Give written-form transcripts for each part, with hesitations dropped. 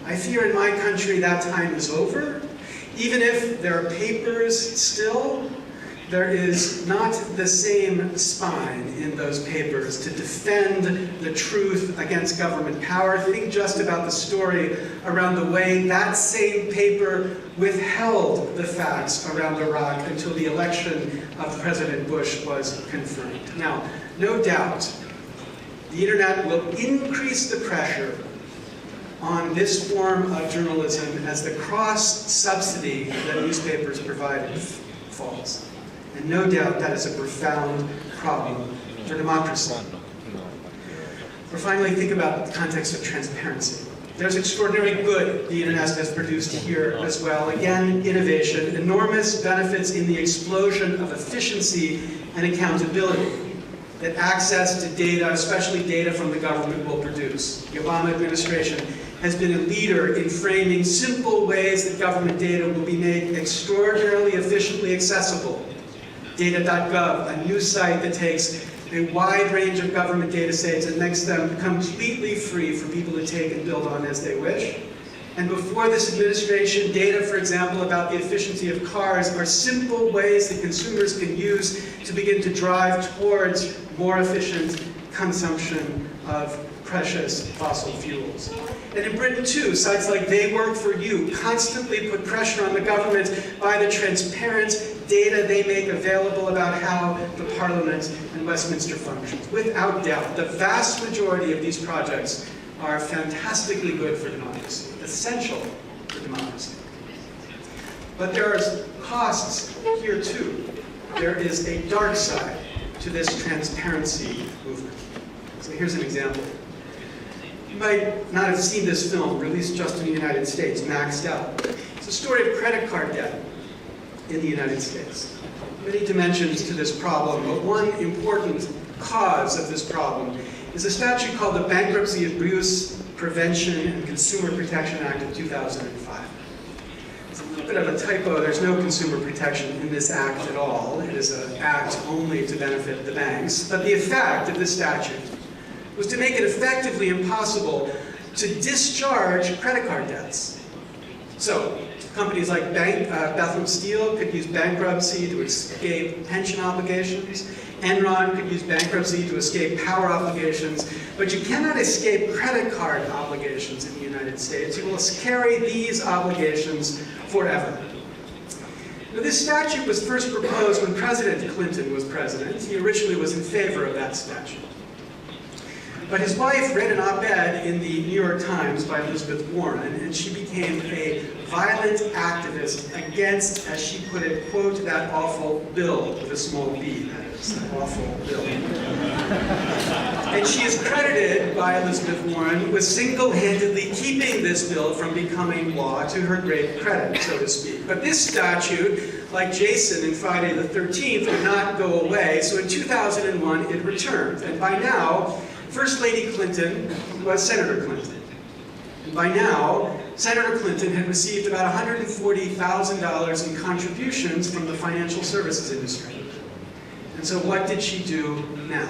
I fear in my country that time is over. Even if there are papers still, there is not the same spine in those papers to defend the truth against government power. Think just about the story around the way that same paper withheld the facts around Iraq until the election of President Bush was confirmed. Now, no doubt, the internet will increase the pressure on this form of journalism as the cross-subsidy that newspapers provided falls. And no doubt that is a profound problem for democracy. Or finally, think about the context of transparency. There's extraordinary good the internet has produced here as well. Again, innovation, enormous benefits in the explosion of efficiency and accountability that access to data, especially data from the government, will produce. The Obama administration has been a leader in framing simple ways that government data will be made extraordinarily efficiently accessible. Data.gov, a new site that takes a wide range of government data sets and makes them completely free for people to take and build on as they wish. And before this administration, data, for example, about the efficiency of cars are simple ways that consumers can use to begin to drive towards more efficient consumption of precious fossil fuels. And in Britain too, sites like They Work For You constantly put pressure on the government by the transparent data they make available about how the Parliament and Westminster functions. Without doubt, the vast majority of these projects are fantastically good for democracy, essential for democracy. But there are costs here too. There is a dark side to this transparency movement. So here's an example. You might not have seen this film, released just in the United States, Maxed Out. It's a story of credit card debt in the United States. Many dimensions to this problem, but one important cause of this problem is a statute called the Bankruptcy Abuse Prevention and Consumer Protection Act of 2005. It's a little bit of a typo. There's no consumer protection in this act at all. It is an act only to benefit the banks. But the effect of this statute was to make it effectively impossible to discharge credit card debts. So, companies like Bethlehem Steel could use bankruptcy to escape pension obligations. Enron could use bankruptcy to escape power obligations. But you cannot escape credit card obligations in the United States. You will carry these obligations forever. Now, this statute was first proposed when President Clinton was president. He originally was in favor of that statute. But his wife read an op-ed in the New York Times by Elizabeth Warren, and she became a violent activist against, as she put it, quote, that awful bill, with a small b, that is, that awful bill. And she is credited by Elizabeth Warren with single-handedly keeping this bill from becoming law, to her great credit, so to speak. But this statute, like Jason in Friday the 13th, would not go away, so in 2001 it returned. And by now, First Lady Clinton was Senator Clinton. And by now, Senator Clinton had received about $140,000 in contributions from the financial services industry. And so what did she do now?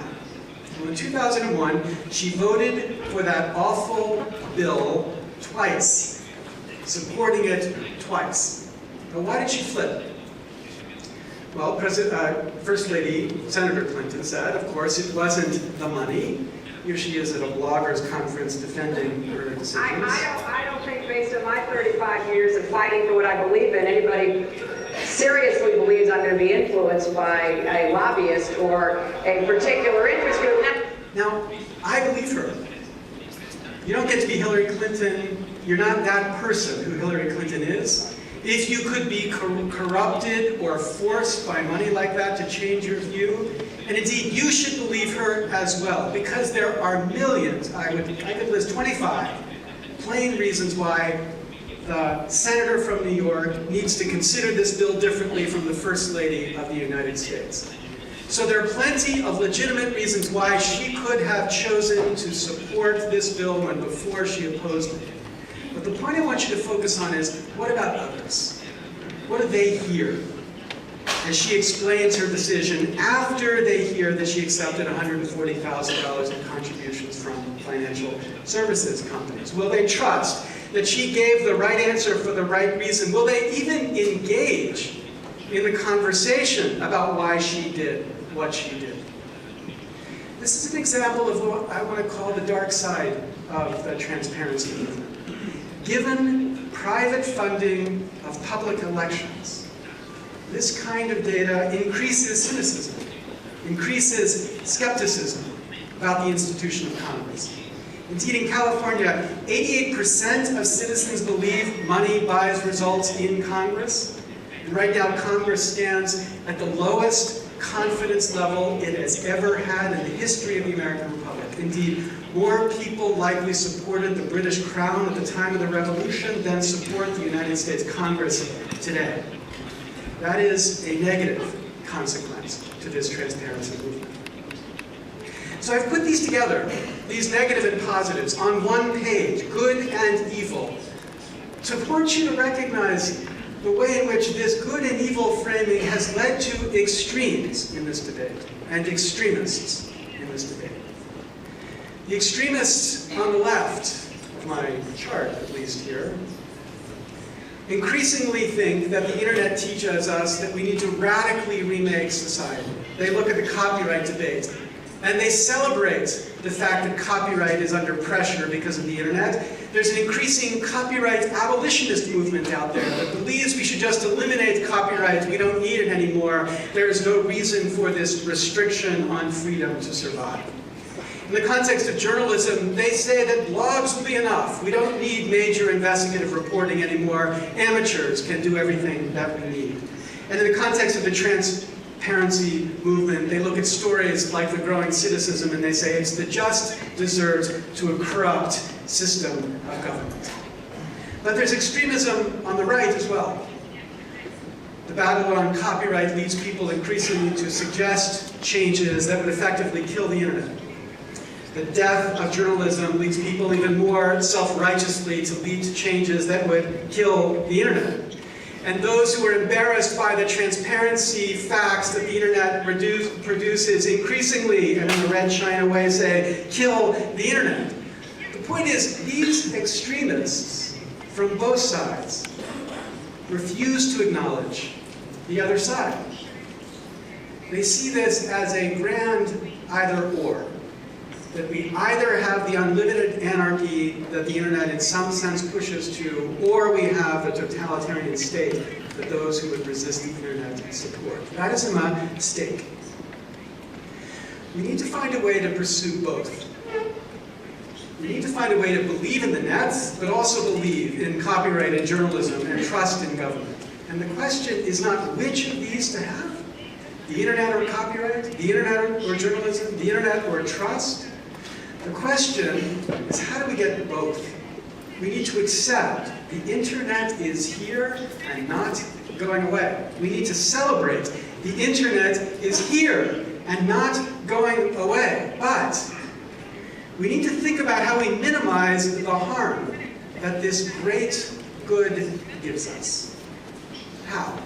Well, in 2001, she voted for that awful bill twice, supporting it twice. But why did she flip? Well, First Lady Senator Clinton said, of course, it wasn't the money. Here she is at a bloggers conference defending her decisions. I don't think, based on my 35 years of fighting for what I believe in, anybody seriously believes I'm going to be influenced by a lobbyist or a particular interest group. Now, I believe her. You don't get to be Hillary Clinton. You're not that person who Hillary Clinton is. If you could be corrupted or forced by money like that to change your view, and indeed you should believe her as well, because there are millions, I could list 25 plain reasons why the senator from New York needs to consider this bill differently from the First Lady of the United States. So there are plenty of legitimate reasons why she could have chosen to support this bill when before she opposed it. But the point I want you to focus on is, what about others? What do they hear? As she explains her decision after they hear that she accepted $140,000 in contributions from financial services companies. Will they trust that she gave the right answer for the right reason? Will they even engage in the conversation about why she did what she did? This is an example of what I want to call the dark side of the transparency movement. Given private funding of public elections, this kind of data increases cynicism, increases skepticism about the institution of Congress. Indeed, in California, 88% of citizens believe money buys results in Congress. And right now, Congress stands at the lowest confidence level it has ever had in the history of the American Republic. Indeed, more people likely supported the British Crown at the time of the Revolution than support the United States Congress today. That is a negative consequence to this transparency movement. So I've put these together, these negative and positives, on one page, good and evil, to want you to recognize the way in which this good and evil framing has led to extremes in this debate, and extremists in this debate. The extremists on the left of my chart, at least here, increasingly think that the internet teaches us that we need to radically remake society. They look at the copyright debate, and they celebrate the fact that copyright is under pressure because of the internet. There's an increasing copyright abolitionist movement out there that believes we should just eliminate copyright. We don't need it anymore. There is no reason for this restriction on freedom to survive. In the context of journalism, they say that blogs will be enough. We don't need major investigative reporting anymore. Amateurs can do everything that we need. And in the context of the transparency movement, they look at stories like the growing cynicism and they say it's the just deserves to a corrupt system of government. But there's extremism on the right as well. The battle on copyright leads people increasingly to suggest changes that would effectively kill the internet. The death of journalism leads people even more self-righteously to lead to changes that would kill the internet. And those who are embarrassed by the transparency facts that the internet produces increasingly, and in a red China way, say, kill the internet. The point is, these extremists from both sides refuse to acknowledge the other side. They see this as a grand either-or. That we either have the unlimited anarchy that the internet in some sense pushes to, or we have the totalitarian state that those who would resist the internet support. That is a mistake. We need to find a way to pursue both. We need to find a way to believe in the net, but also believe in copyright and journalism and trust in government. And the question is not which of these to have. The internet or copyright, the internet or journalism, the internet or trust. The question is, how do we get both? We need to accept the internet is here and not going away. We need to celebrate the internet is here and not going away. But we need to think about how we minimize the harm that this great good gives us. How?